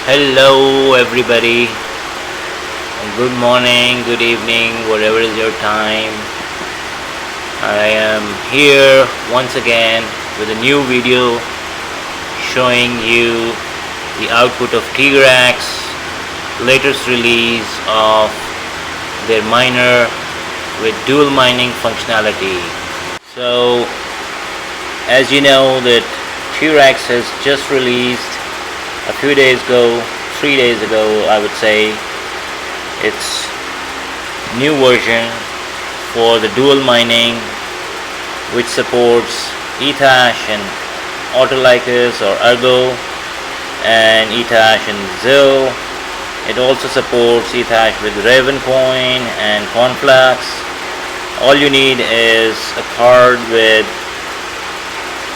Hello everybody, and good morning, good evening, whatever is your time. I am here once again with a new video showing you the output of TRex latest release of their miner with dual mining functionality. So as you know that TRex has just released a few days ago, 3 days ago I would say, its new version for the dual mining, which supports Ethash and Autolycus or Ergo, and Ethash and Zil. It also supports Ethash with Ravencoin and Conflux. All you need is a card with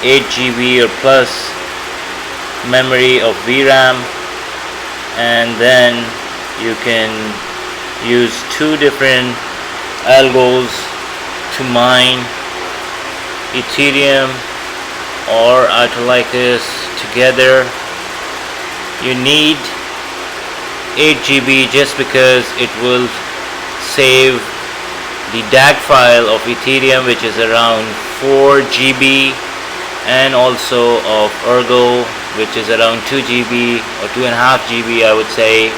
8 GB or plus memory of VRAM, and then you can use two different algos to mine Ethereum or Autolycus together. You need 8 GB just because it will save the DAG file of Ethereum, which is around 4 GB, and also of Ergo, which is around 2 GB or 2.5 GB I would say,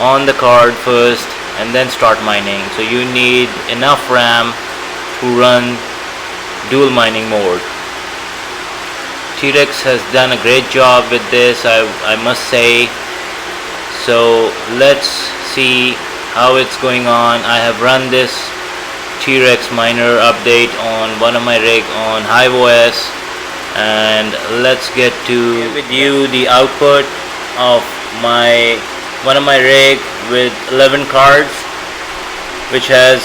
on the card first and then start mining. So you need enough RAM to run dual mining mode. TRex has done a great job with this, I must say. So let's see how it's going on. I have run this TRex miner update on one of my rig on HiveOS, and let's get to share with you the output of one of my rig with 11 cards, which has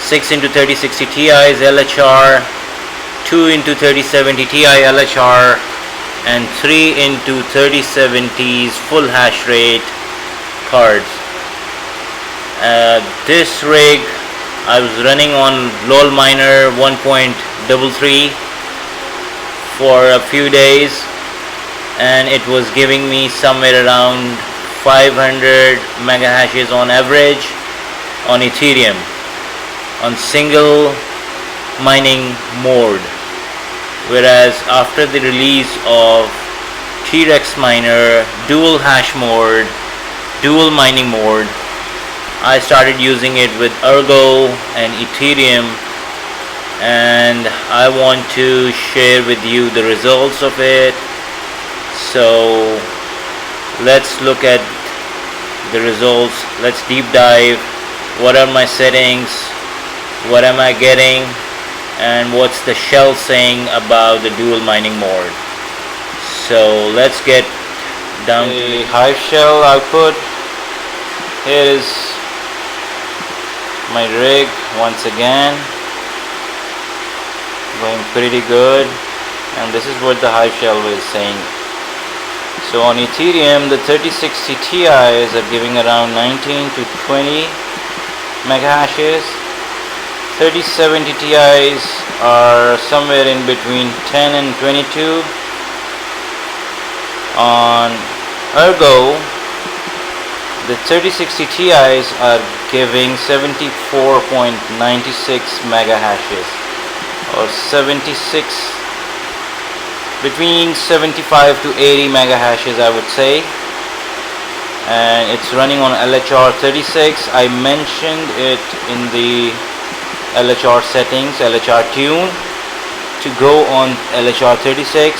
6x3060 Ti's LHR, 2x3070 Ti LHR, and 3x3070's full hash rate cards. This rig I was running on LOL miner 1.33 for a few days, and it was giving me somewhere around 500 mega hashes on average on Ethereum on single mining mode. Whereas after the release of TRex miner dual hash mode, dual mining mode, I started using it with Ergo and Ethereum, and I want to share with you the results of it. So let's look at the results. Let's deep dive. What are my settings? What am I getting? And what's the shell saying about the dual mining mode? So let's get down to the Hive shell output. Here is my rig once again, going pretty good, and this is what the Hive shell is saying. So on Ethereum, the 3060 Ti's are giving around 19 to 20 mega hashes. 3070 Ti's are somewhere in between 10 and 22. On Ergo, the 3060 Ti's are giving 74.96 mega hashes, or 76, between 75 to 80 mega hashes I would say, and it's running on LHR 36. I mentioned it in the LHR settings, LHR tune, to go on LHR 36.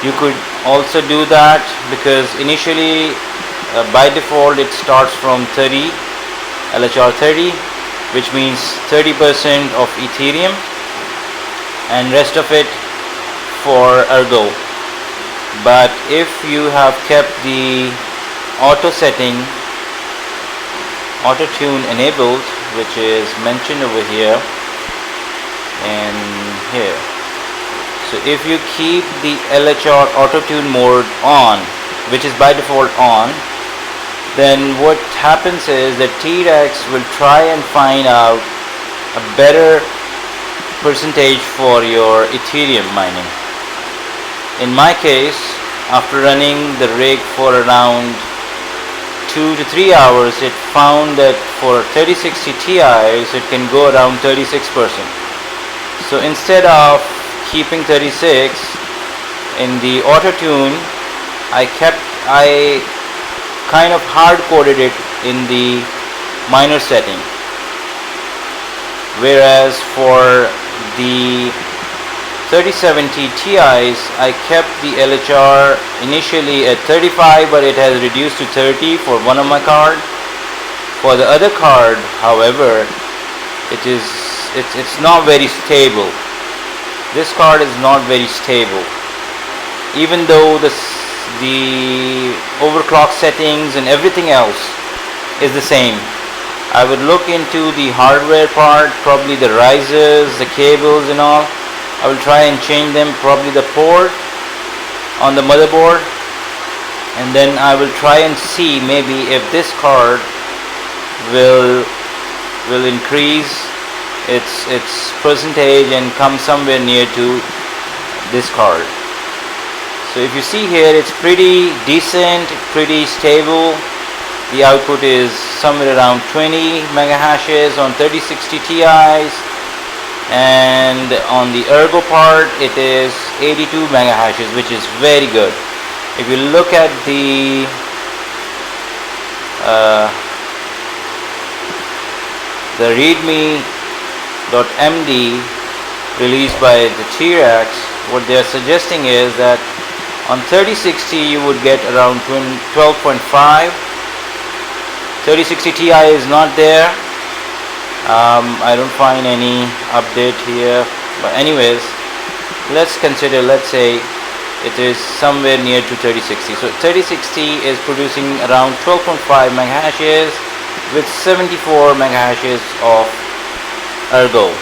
You could also do that because initially by default it starts from 30, LHR 30, which means 30% of Ethereum and rest of it for Ergo. But if you have kept the auto setting, auto tune enabled, which is mentioned over here and here, so if you keep the LHR auto tune mode on, which is by default on, then what happens is that TRex will try and find out a better percentage for your Ethereum mining. In my case, after running the rig for around 2 to 3 hours, it found that for 3060 Ti's it can go around 36%. So instead of keeping 36 in the auto tune, I kind of hard coded it in the minor setting, whereas for the 3070 Ti's I kept the LHR initially at 35, but it has reduced to 30 for one of my cards. For the other card, however, it's not very stable. This card is not very stable, even though the overclock settings and everything else is the same. I would look into the hardware part, probably the risers, the cables and all. I will try and change them, probably the port on the motherboard, and then I will try and see maybe if this card will increase its percentage and come somewhere near to this card. So if you see here, it's pretty decent, pretty stable. The output is somewhere around 20 mega hashes on 3060 Ti's, and on the Ergo part it is 82 mega hashes, which is very good. If you look at the readme.md released by the TRex, what they are suggesting is that on 3060 you would get around 12.5. 3060 Ti is not there. I don't find any update here, but anyways, let's consider, let's say it is somewhere near to 3060. So 3060 is producing around 12.5 mega hashes with 74 mega hashes of Ergo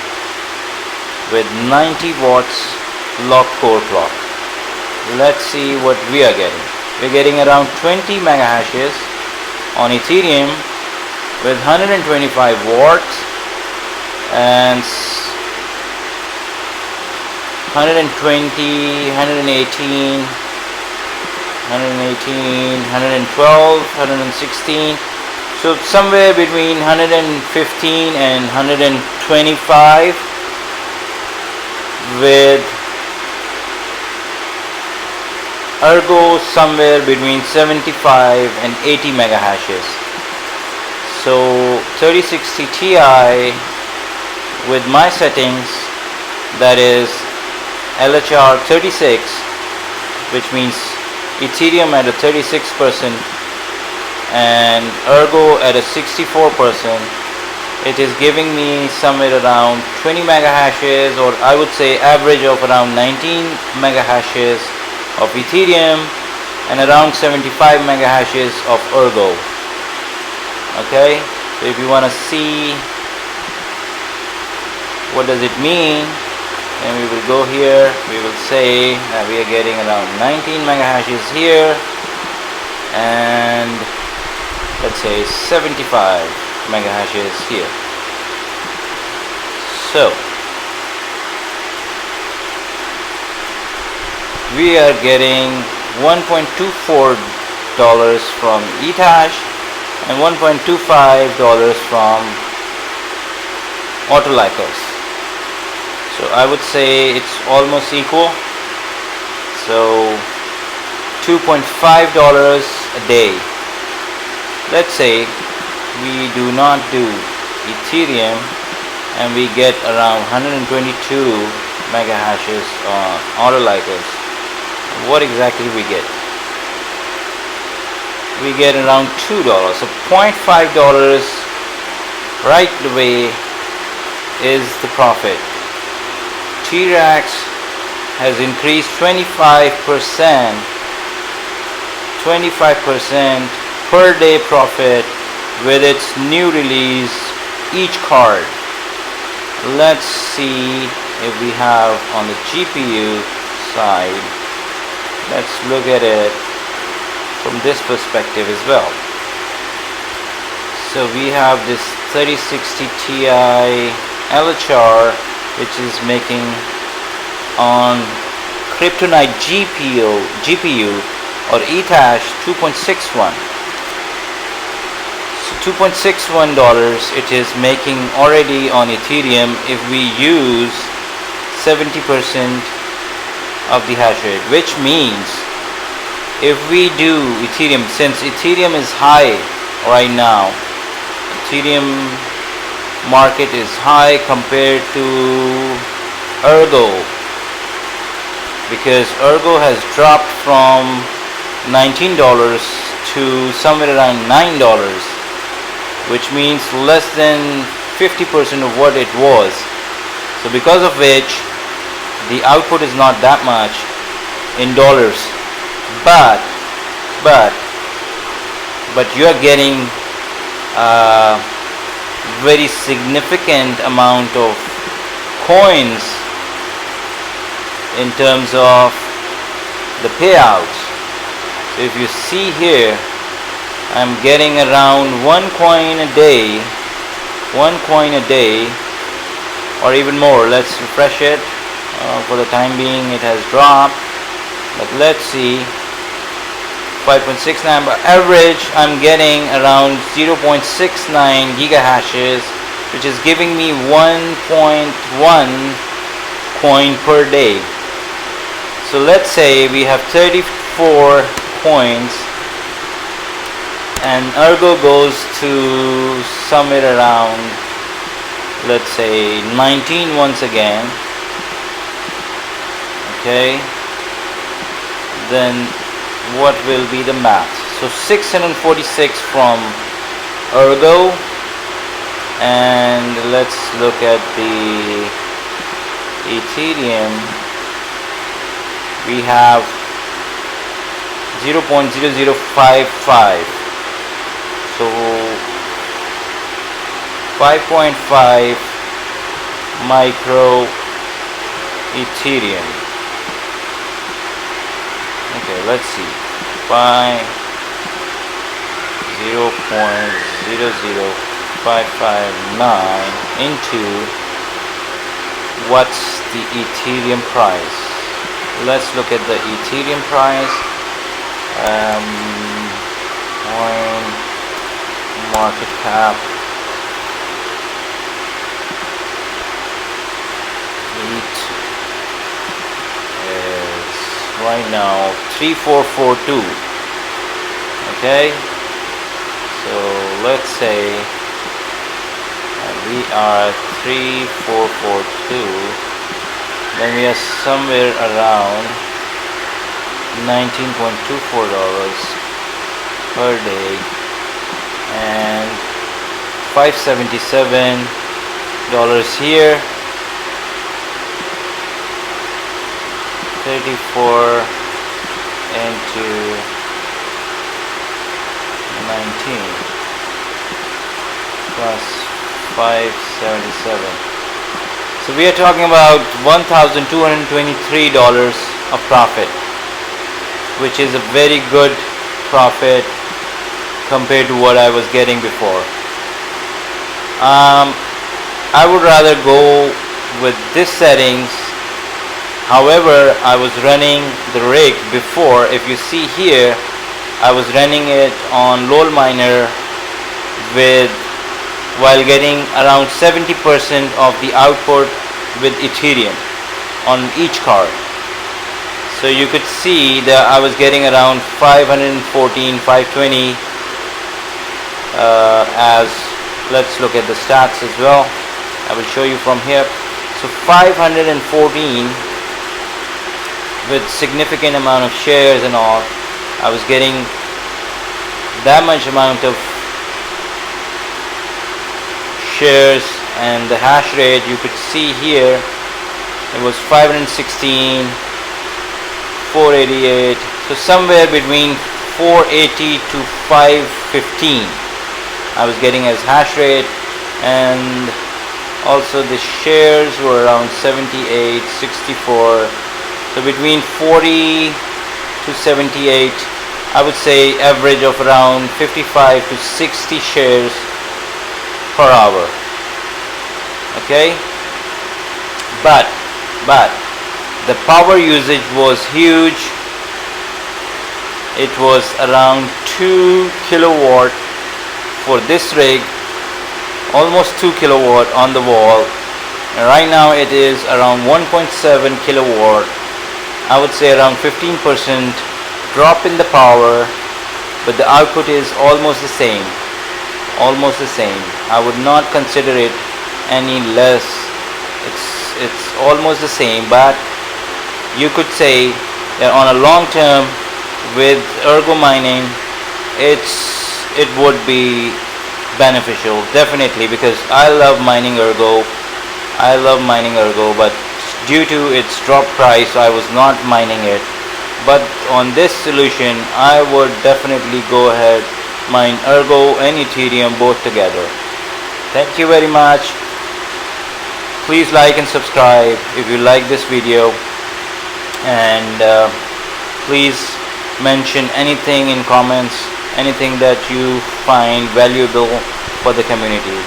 with 90 watts locked core clock. Let's see what we are getting. We're getting around 20 mega hashes on Ethereum with 125 watts and 120, 118, 112, 116. So somewhere between 115 and 125, with Ergo somewhere between 75 and 80 mega hashes. So 3060 Ti with my settings, that is LHR 36, which means Ethereum at a 36% and Ergo at a 64%, it is giving me somewhere around 20 mega hashes, or I would say average of around 19 mega hashes of Ethereum and around 75 mega hashes of Ergo. Okay, so if you want to see what does it mean, then we will go here. We will say that we are getting around 19 mega hashes here and let's say 75 mega hashes here. So we are getting $1.24 from Ethash and $1.25 from Autolycos. So I would say it's almost equal. So $2.5 a day. Let's say we do not do Ethereum and we get around 122 mega hashes on Autolycos. What exactly we get? We get around $2. So $0.5 right away is the profit. TRex has increased 25% per day profit with its new release each card. Let's see if we have on the GPU side. Let's look at it from this perspective as well. So we have this 3060 Ti LHR, which is making on Kryptonite GPU or ETH hash 2.61. So $2.61 it is making already on Ethereum if we use 70% of the hash rate, which means if we do Ethereum, since Ethereum is high right now, Ethereum market is high compared to Ergo, because Ergo has dropped from $19 to somewhere around $9, which means less than 50% of what it was. So because of which the output is not that much in dollars, but you are getting a very significant amount of coins in terms of the payouts. So if you see here, I'm getting around one coin a day, or even more. Let's refresh it. For the time being it has dropped, but let's see. 5.69, but average I'm getting around 0.69 gigahashes, which is giving me 1.1 coin per day. So let's say we have 34 coins and Ergo goes to somewhere around, let's say 19 once again. Okay, then what will be the math? So 646 from Ergo, and let's look at the Ethereum. We have 0.0055, so 5.5 micro Ethereum. Okay, let's see. 0.00559 into what's the Ethereum price. Let's look at the Ethereum price. Coin market cap. Right now 3442. Okay, so let's say we are 3442, then we are somewhere around $19.24 per day, and $577 here. 34 into 19 plus 577. So we are talking about $1,223 of profit, which is a very good profit compared to what I was getting before. I would rather go with this settings. However, I was running the rig before. If you see here, I was running it on LOL miner while getting around 70% of the output with Ethereum on each card. So you could see that I was getting around 514, 520 as, let's look at the stats as well. I will show you from here. So 514 with significant amount of shares and all. I was getting that much amount of shares, and the hash rate you could see here, it was 516, 488, so somewhere between 480 to 515 I was getting as hash rate, and also the shares were around 78, 64. So between 40 to 78, I would say average of around 55 to 60 shares per hour. Okay, but the power usage was huge. it was around 2 kilowatt for this rig, almost 2 kilowatt on the wall, and right now it is around 1.7 kilowatt. I would say around 15% drop in the power, but the output is almost the same. I would not consider it any less. It's almost the same, but you could say that on a long term with Ergo mining, it would be beneficial, definitely, because I love mining Ergo, but due to its drop price I was not mining it. But on this solution I would definitely go ahead mine Ergo and Ethereum both together. Thank you very much. Please like and subscribe if you like this video, and please mention anything in comments, anything that you find valuable for the community.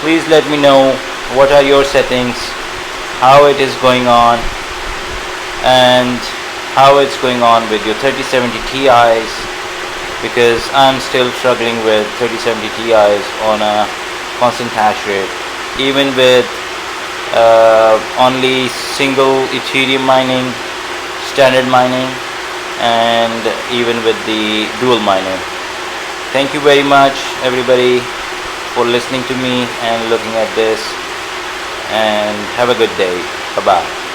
Please let me know what are your settings, how it is going on, and how it's going on with your 3070 Ti's, because I'm still struggling with 3070 Ti's on a constant hash rate, even with only single Ethereum mining, standard mining, and even with the dual miner. Thank you very much everybody for listening to me and looking at this, and have a good day. Bye bye.